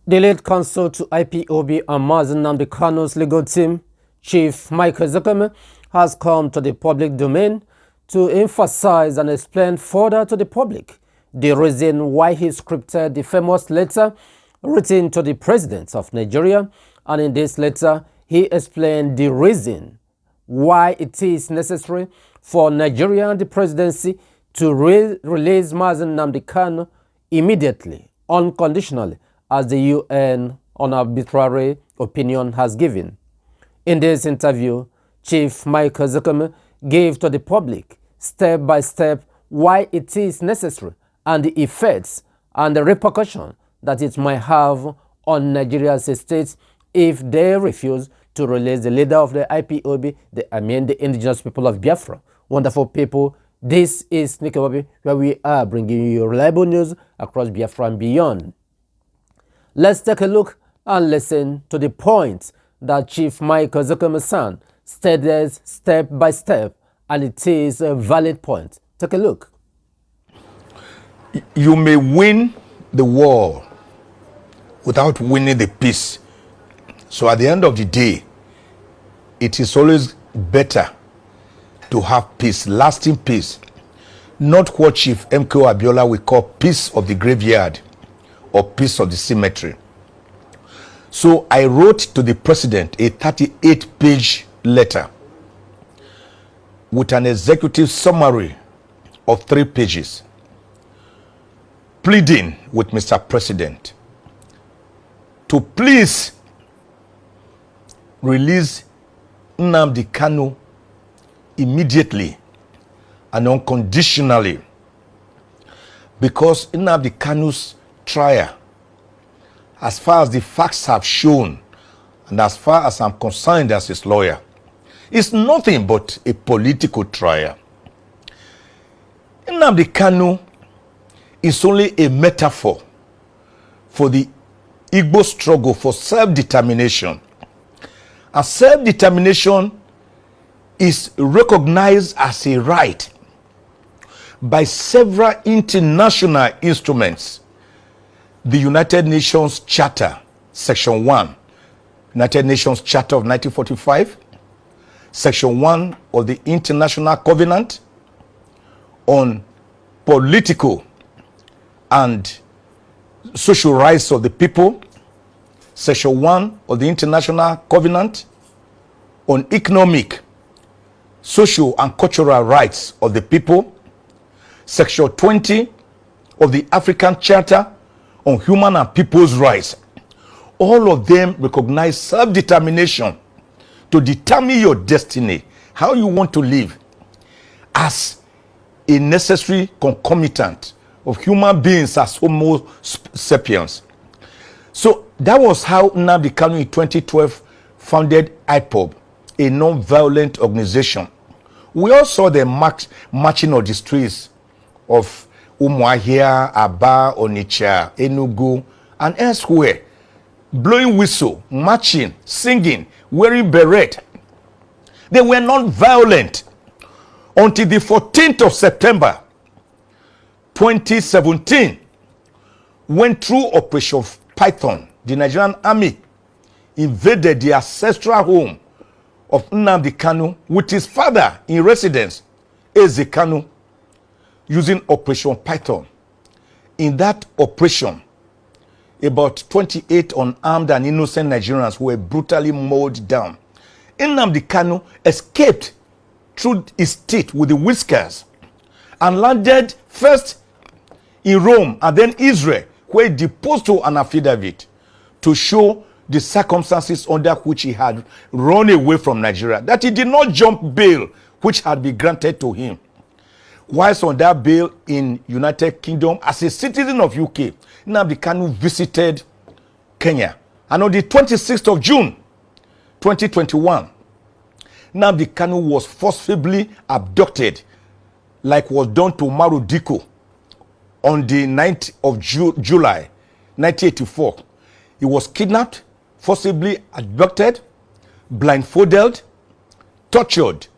The lead counsel to IPOB and Nnamdi Kanu's legal team, Chief Ozekhome, has come to the public domain to emphasize and explain further to the public the reason why he scripted the famous letter written to the President of Nigeria, and in this letter he explained the reason why it is necessary for Nigeria and the presidency to release Nnamdi Kanu immediately, unconditionally, as the UN on arbitrary opinion has given. In this interview, Chief Ozekhome gave to the public step by step why it is necessary and the effects and the repercussion that it might have on Nigeria's states if they refuse to release the leader of the IPOB, the indigenous people of Biafra. Wonderful people, this is Nnamdi, where we are bringing you reliable news across Biafra and beyond. Let's take a look and listen to the points that Chief Ozekhome stated step by step, and it is a valid point. Take a look. You may win the war without winning the peace. So at the end of the day, it is always better to have peace, lasting peace, not what Chief MKO Abiola will call peace of the graveyard or peace of the cemetery. So I wrote to the President a 38-page letter with an executive summary of 3 pages, pleading with Mr. President to please release Nnamdi Kanu immediately and unconditionally, because Nnamdi Kanu's trial, as far as the facts have shown and as far as I'm concerned as his lawyer, is nothing but a political trial. Nnamdi Kanu is only a metaphor for the Igbo struggle for self-determination. And self-determination is recognized as a right by several international instruments. The United Nations Charter, Section 1, United Nations Charter of 1945, Section 1 of the International Covenant on Political and Social Rights of the People, Section 1 of the International Covenant on Economic, Social and Cultural Rights of the People, Section 20 of the African Charter on Human and People's Rights. All of them recognize self-determination to determine your destiny, how you want to live, as a necessary concomitant of human beings as Homo sapiens. So that was how Nnamdi Kanu in 2012 founded IPOB, a non-violent organization. We all saw them marching on the streets of Umuahia, Aba, Onitsha, Enugu, and elsewhere, blowing whistle, marching, singing, wearing beret. They were not violent until the 14th of September 2017, when through Operation Python, the Nigerian army invaded the ancestral home of Nnamdi Kanu with his father in residence, Ozekhome Kanu, using Operation Python. In that operation, about 28 unarmed and innocent Nigerians were brutally mowed down. Nnamdi Kanu escaped through his teeth with the whiskers and landed first in Rome and then Israel, where he deposed to an affidavit to show the circumstances under which he had run away from Nigeria, that he did not jump bail which had been granted to him. Whilst on that bail in United Kingdom, as a citizen of UK, Nnamdi Kanu visited Kenya. And on the 26th of June, 2021, Nnamdi Kanu was forcibly abducted, like was done to Maru Diko on the 9th of July, 1984. He was kidnapped, forcibly abducted, blindfolded, tortured,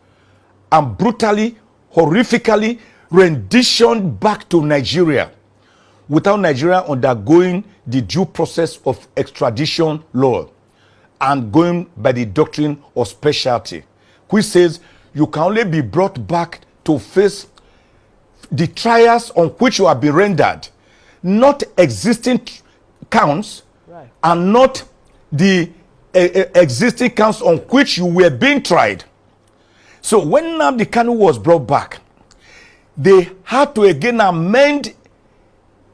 and brutally, horrifically renditioned back to Nigeria without Nigeria undergoing the due process of extradition law and going by the doctrine of specialty, which says you can only be brought back to face the trials on which you have been rendered, not existing counts, right, and not the existing counts on which you were being tried. So when Nnamdi Kanu was brought back, they had to again amend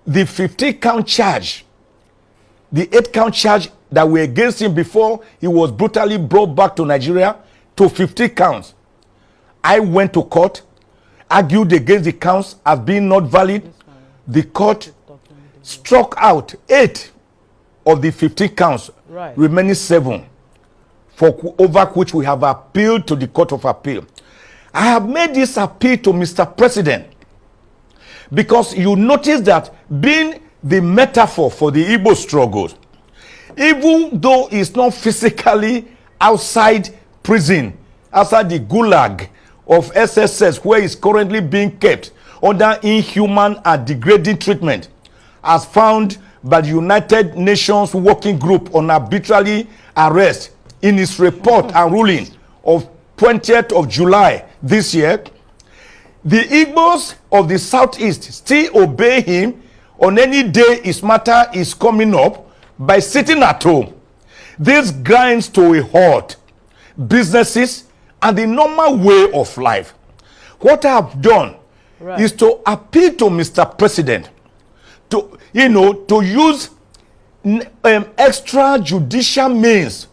the 15-count charge, the 8-count charge that were against him before he was brutally brought back to Nigeria, to 50 counts. I went to court, argued against the counts as being not valid. The court struck out 8 of the 15 counts, right, remaining 7, for over which we have appealed to the Court of Appeal. I have made this appeal to Mr. President because you notice that being the metaphor for the Igbo struggles, even though it's not physically outside prison, outside the gulag of SSS where it's currently being kept under inhuman and degrading treatment, as found by the United Nations Working Group on Arbitrary Arrest in its report and ruling of 20th of July this year, the Igbos of the Southeast still obey him on any day his matter is coming up by sitting at home. This grinds to a halt businesses and the normal way of life. What I have done, right, is to appeal to Mr. President to, to use extrajudicial means,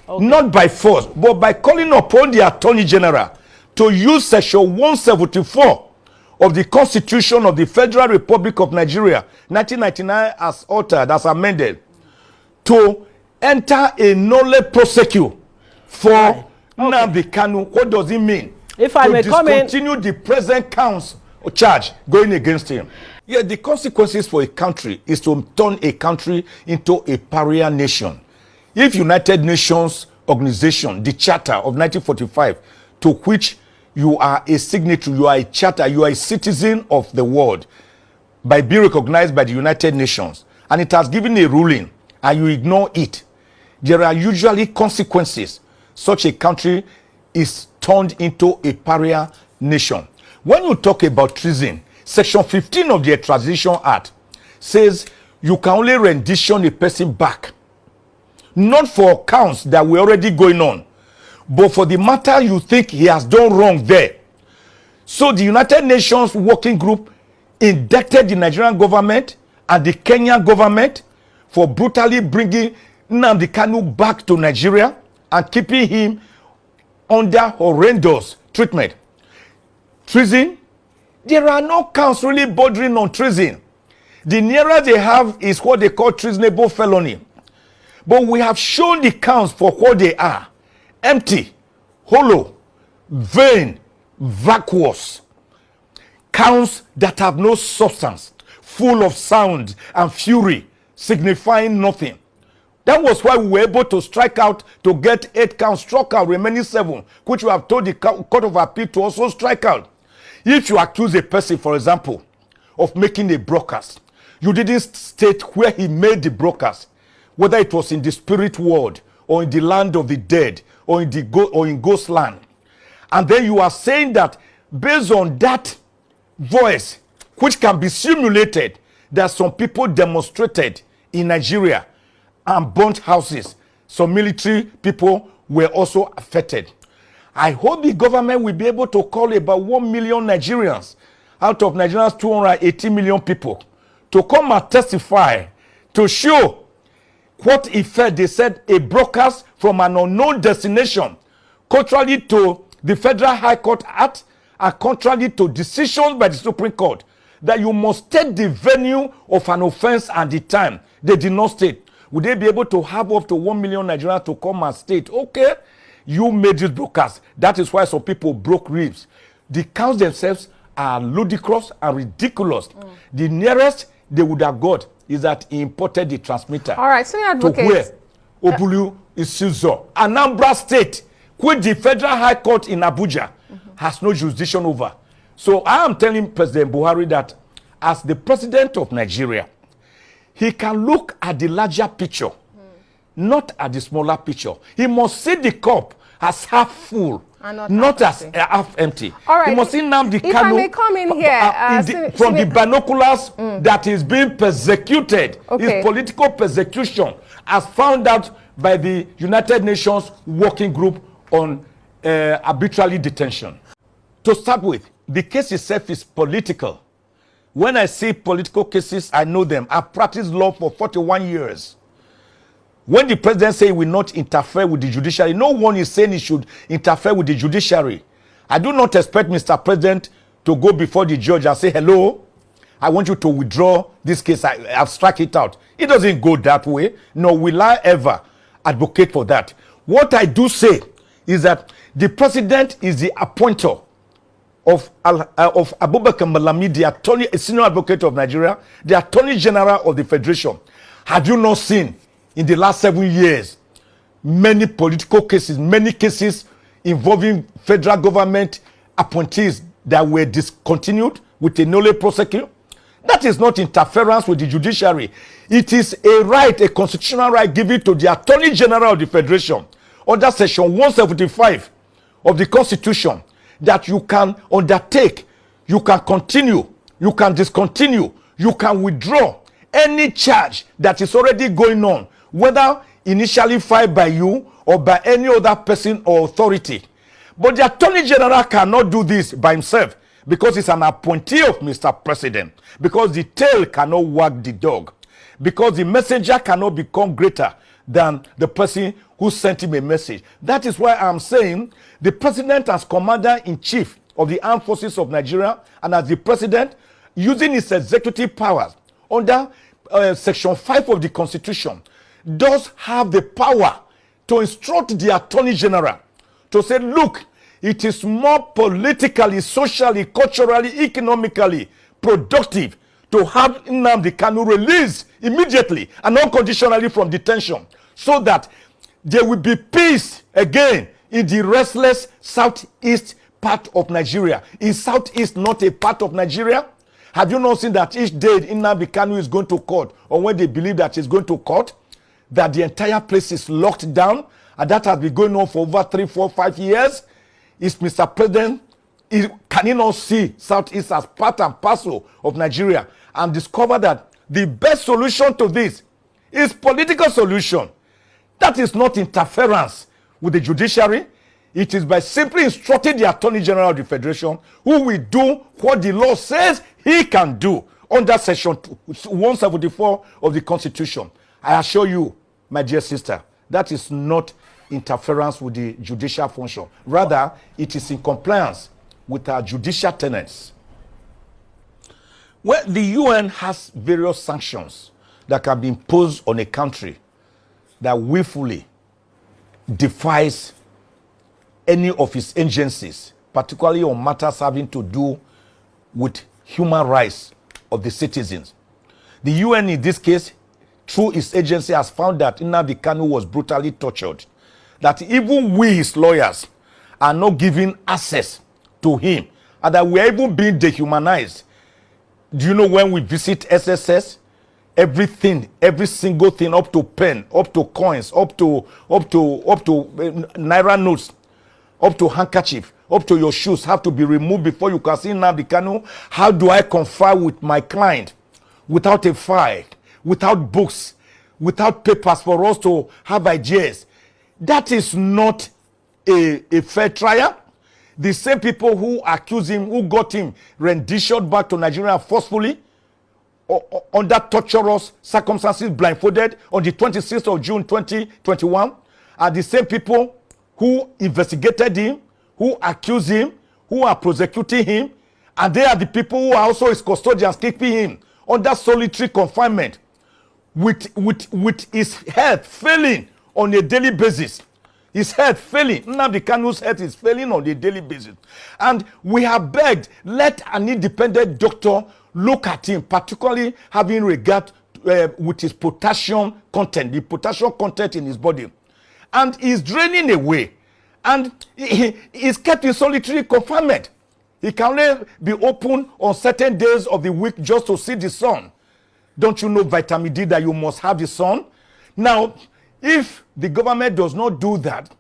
okay, not by force, but by calling upon the Attorney General to use Section 174 of the Constitution of the Federal Republic of Nigeria, 1999, as altered, as amended, to enter a nolle prosequi for, right, Nnamdi Kanu. What does it mean? If I may come in, discontinue the present counts or charge going against him. Yeah, the consequences for a country is to turn a country into a pariah nation. If United Nations Organization, the Charter of 1945, to which you are a signatory, you are a charter, you are a citizen of the world, by being recognized by the United Nations, and it has given a ruling, and you ignore it, there are usually consequences. Such a country is turned into a pariah nation. When you talk about treason, Section 15 of the Extradition Act says you can only rendition a person back, not for counts that were already going on, but for the matter you think he has done wrong there. So the United Nations Working Group indicted the Nigerian government and the Kenyan government for brutally bringing Nnamdi Kanu back to Nigeria and keeping him under horrendous treatment. Treason, there are no counts really bordering on treason. The nearest they have is what they call treasonable felony. But we have shown the counts for what they are: empty, hollow, vain, vacuous. Counts that have no substance, full of sound and fury, signifying nothing. That was why we were able to strike out to get 8 counts struck out, remaining 7, which we have told the Court of Appeal to also strike out. If you accuse a person, for example, of making a broadcast, you didn't state where he made the broadcast, whether it was in the spirit world or in the land of the dead or in ghost land, and then you are saying that based on that voice, which can be simulated, that some people demonstrated in Nigeria and burnt houses, some military people were also affected. I hope the government will be able to call about 1 million Nigerians out of Nigeria's 280 million people to come and testify to show what effect they said a broadcast from an unknown destination, contrary to the Federal High Court Act and contrary to decisions by the Supreme Court, that you must state the venue of an offense and the time. They did not state. Would they be able to have up to 1 million Nigerians to come and state, okay, you made this broadcast? That is why some people broke ribs. The counts themselves are ludicrous and ridiculous. The nearest they would have got is that he imported the transmitter. All right, so your advocate, to where Obulu is Sizo. Anambra State, which the Federal High Court in Abuja has no jurisdiction over. So I am telling President Buhari that as the president of Nigeria, he can look at the larger picture, not at the smaller picture. He must see the cup as half full, not as half empty. All right. He must see Nnamdi Kanu if I may come in here, from the binoculars that is being persecuted, his political persecution, as found out by the United Nations Working Group on arbitrary detention. To start with, the case itself is political. When I say political cases, I know them. I've practiced law for 41 years. When the president says he will not interfere with the judiciary, no one is saying he should interfere with the judiciary. I do not expect Mr. President to go before the judge and say, hello, I want you to withdraw this case. I've struck it out. It doesn't go that way. Nor will I ever advocate for that. What I do say is that the president is the appointer of Abubakar Malami, the attorney, a senior advocate of Nigeria, the attorney general of the federation. Have you not seen in the last 7 years many political cases, many cases involving federal government appointees that were discontinued with a nolle prosequi? That is not interference with the judiciary. It is a right, a constitutional right given to the attorney general of the federation under section 175 of the constitution, that you can undertake, you can continue, you can discontinue, you can withdraw any charge that is already going on, whether initially filed by you or by any other person or authority. But the attorney general cannot do this by himself, because he's an appointee of Mr. President, because the tail cannot wag the dog, because the messenger cannot become greater than the person who sent him a message. That is why I'm saying the president, as commander-in-chief of the armed forces of Nigeria, and as the president, using his executive powers under section 5 of the constitution, does have the power to instruct the attorney general to say, look, it is more politically, socially, culturally, economically productive to have Nnamdi Kanu released immediately and unconditionally from detention, so that there will be peace again in the restless southeast part of Nigeria. Is southeast not a part of Nigeria? Have you not seen that each day Nnamdi Kanu is going to court, or when they believe that he's going to court, that the entire place is locked down, and that has been going on for over 3, 4, 5 years? Is Mr. President, can he not see southeast as part and parcel of Nigeria, and discover that the best solution to this is political solution? That is not interference with the judiciary. It is by simply instructing the Attorney General of the Federation, who will do what the law says he can do under section 174 of the Constitution. I assure you, my dear sister, that is not interference with the judicial function. Rather, it is in compliance with our judicial tenets. Well, the UN has various sanctions that can be imposed on a country that willfully defies any of its agencies, particularly on matters having to do with human rights of the citizens. The UN, in this case, through its agency, has found that Nnamdi Kanu was brutally tortured, that even we, his lawyers, are not given access to him, and that we are even being dehumanized. Do you know, when we visit SSS, everything, every single thing, up to pen, up to coins, up to naira notes, up to handkerchief, up to your shoes, have to be removed before you can see Nnamdi Kanu? How do I confer with my client without a file, without books, without papers for us to have ideas? That is not a fair trial. The same people who accuse him, who got him renditioned back to Nigeria forcefully, under torturous circumstances, blindfolded, on the 26th of June 2021, are the same people who investigated him, who accused him, who are prosecuting him, and they are the people who are also his custodians, keeping him under solitary confinement, with his health failing on a daily basis. His health failing. Nnamdi Kanu's health is failing on a daily basis. And we have begged, let an independent doctor look at him, particularly having regard with his potassium content, the potassium content in his body. And he's draining away. And he is kept in solitary confinement. It can only be open on certain days of the week just to see the sun. Don't you know vitamin D that you must have the sun? Now, if the government does not do that,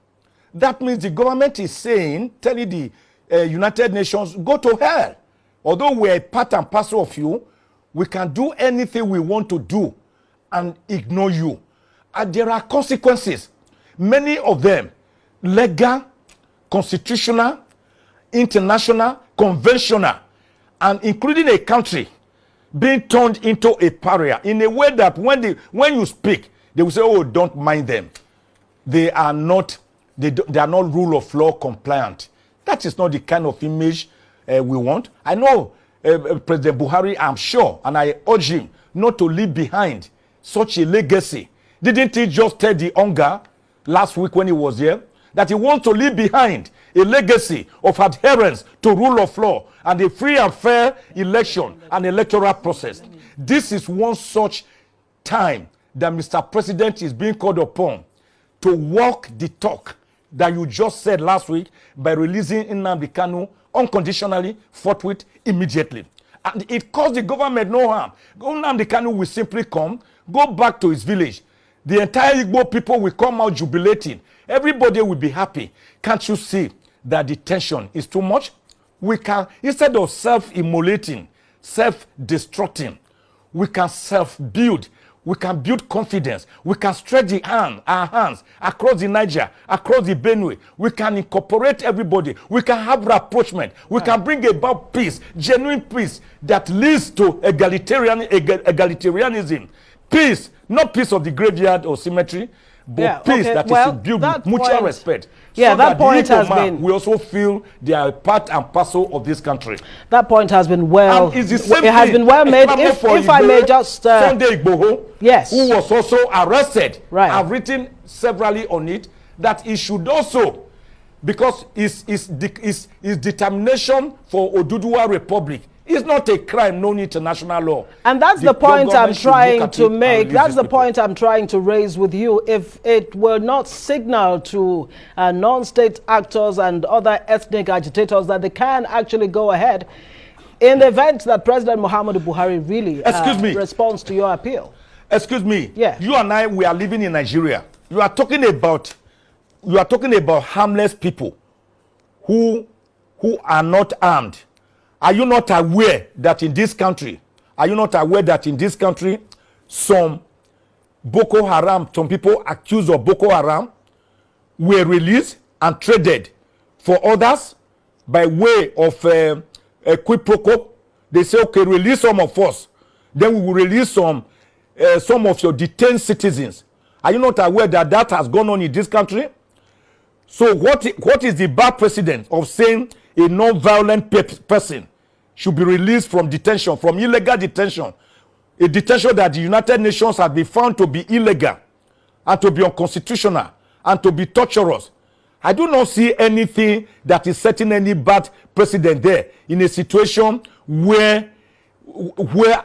that means the government is saying, telling the United Nations, go to hell. Although we're a part and parcel of you, we can do anything we want to do and ignore you. And there are consequences. Many of them, legal, constitutional, international, conventional, and including a country being turned into a pariah in a way that when you speak, they will say, oh, don't mind them. They are not rule of law compliant. That is not the kind of image we want. I know President Buhari, I'm sure, and I urge him not to leave behind such a legacy. Didn't he just tell the hunger last week when he was here that he wants to leave behind a legacy of adherence to rule of law and a free and fair election and electoral process? This is one such time that Mr. President is being called upon to walk the talk that you just said last week by releasing Nnamdi Kanu unconditionally, forthwith, immediately. And it caused the government no harm. Nnamdi Kanu will simply come, go back to his village. The entire Igbo people will come out jubilating. Everybody will be happy. Can't you see that the tension is too much? We can, instead of self-immolating, self-destructing, we can self-build. We can build confidence. We can stretch our hands across the Niger, across the Benue. We can incorporate everybody. We can have rapprochement. We can bring about peace, genuine peace that leads to egalitarianism. Peace, not peace of the graveyard or cemetery, but peace that is built with mutual respect. Yeah, so that point has been. We also feel they are a part and parcel of this country. That point has been well. It has been well made. If I may just. Sunday Igboho, yes, who was also arrested. Right. I've written severally on it that he should also, because his determination for Oduduwa Republic is not a crime known international law. And that's the point I'm trying to make. That's the point I'm trying to raise with you. If it will not signal to non-state actors and other ethnic agitators that they can actually go ahead in the event that President Muhammadu Buhari really responds to your appeal. Excuse me. Yeah. You and I, we are living in Nigeria. You are talking about harmless people who are not armed. Are you not aware that in this country, some Boko Haram, some people accused of Boko Haram were released and traded for others by way of a quid pro quo? They say, okay, release some of us. Then we will release some of your detained citizens. Are you not aware that that has gone on in this country? So what is the bad precedent of saying a non-violent person should be released from detention, from illegal detention, a detention that the United Nations has been found to be illegal and to be unconstitutional and to be torturous? I do not see anything that is setting any bad precedent there in a situation where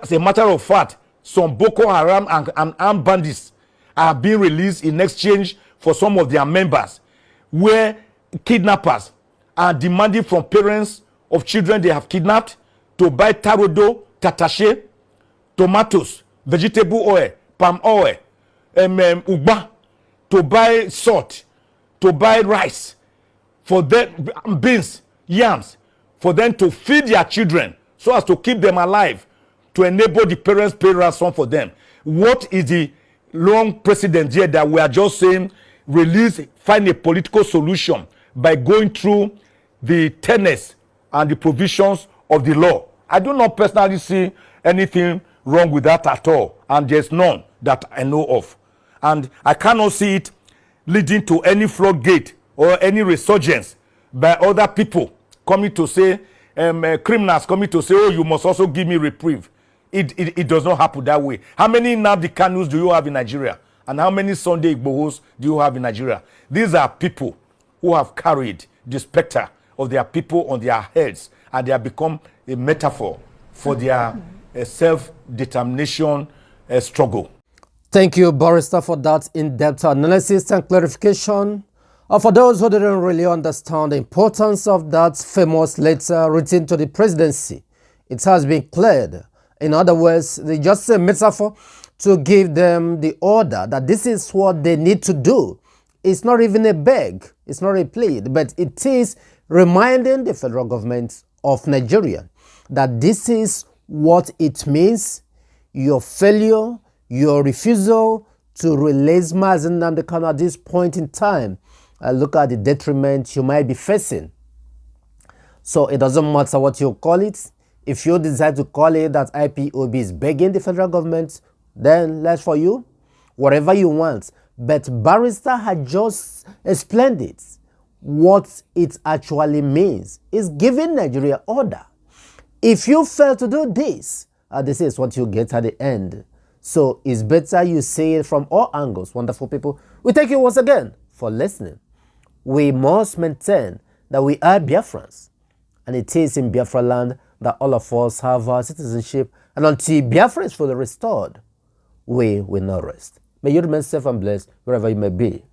as a matter of fact, some Boko Haram and armed bandits are being released in exchange for some of their members, where kidnappers are demanding from parents of children they have kidnapped to buy tarodo, tatashe, tomatoes, vegetable oil, palm oil, ugba, to buy salt, to buy rice, for them, beans, yams, for them to feed their children so as to keep them alive, to enable the parents pay ransom for them. What is the long precedent here that we are just saying find a political solution by going through the tenets and the provisions of the law? I do not personally see anything wrong with that at all, and there's none that I know of. And I cannot see it leading to any floodgate or any resurgence by other people coming to say, criminals coming to say, oh, you must also give me reprieve. It does not happen that way. How many Nnamdi Kanus do you have in Nigeria? And how many Sunday Igbohos do you have in Nigeria? These are people who have carried the specter of their people on their heads, and they have become a metaphor for their self-determination struggle. Thank you, Barrister, for that in-depth analysis and clarification For those who didn't really understand the importance of that famous letter written to the presidency, it has been cleared. In other words, they just a metaphor to give them the order that this is what they need to do. It's not even a beg, it's not a plead, but it is reminding the federal government of Nigeria that this is what it means. Your failure, your refusal to release Nnamdi Kanu at this point in time, look at the detriment you might be facing. So it doesn't matter what you call it. If you decide to call it that IPOB is begging the federal government, then that's for you, whatever you want. But Barrister had just explained it. What it actually means is giving Nigeria order. If you fail to do this, this is what you get at the end. So it's better you say it from all angles. Wonderful people, we thank you once again for listening. We must maintain that we are Biafrans, and it is in Biafra land that all of us have our citizenship, and until Biafra is fully restored, we will not rest. May you remain safe and blessed wherever you may be.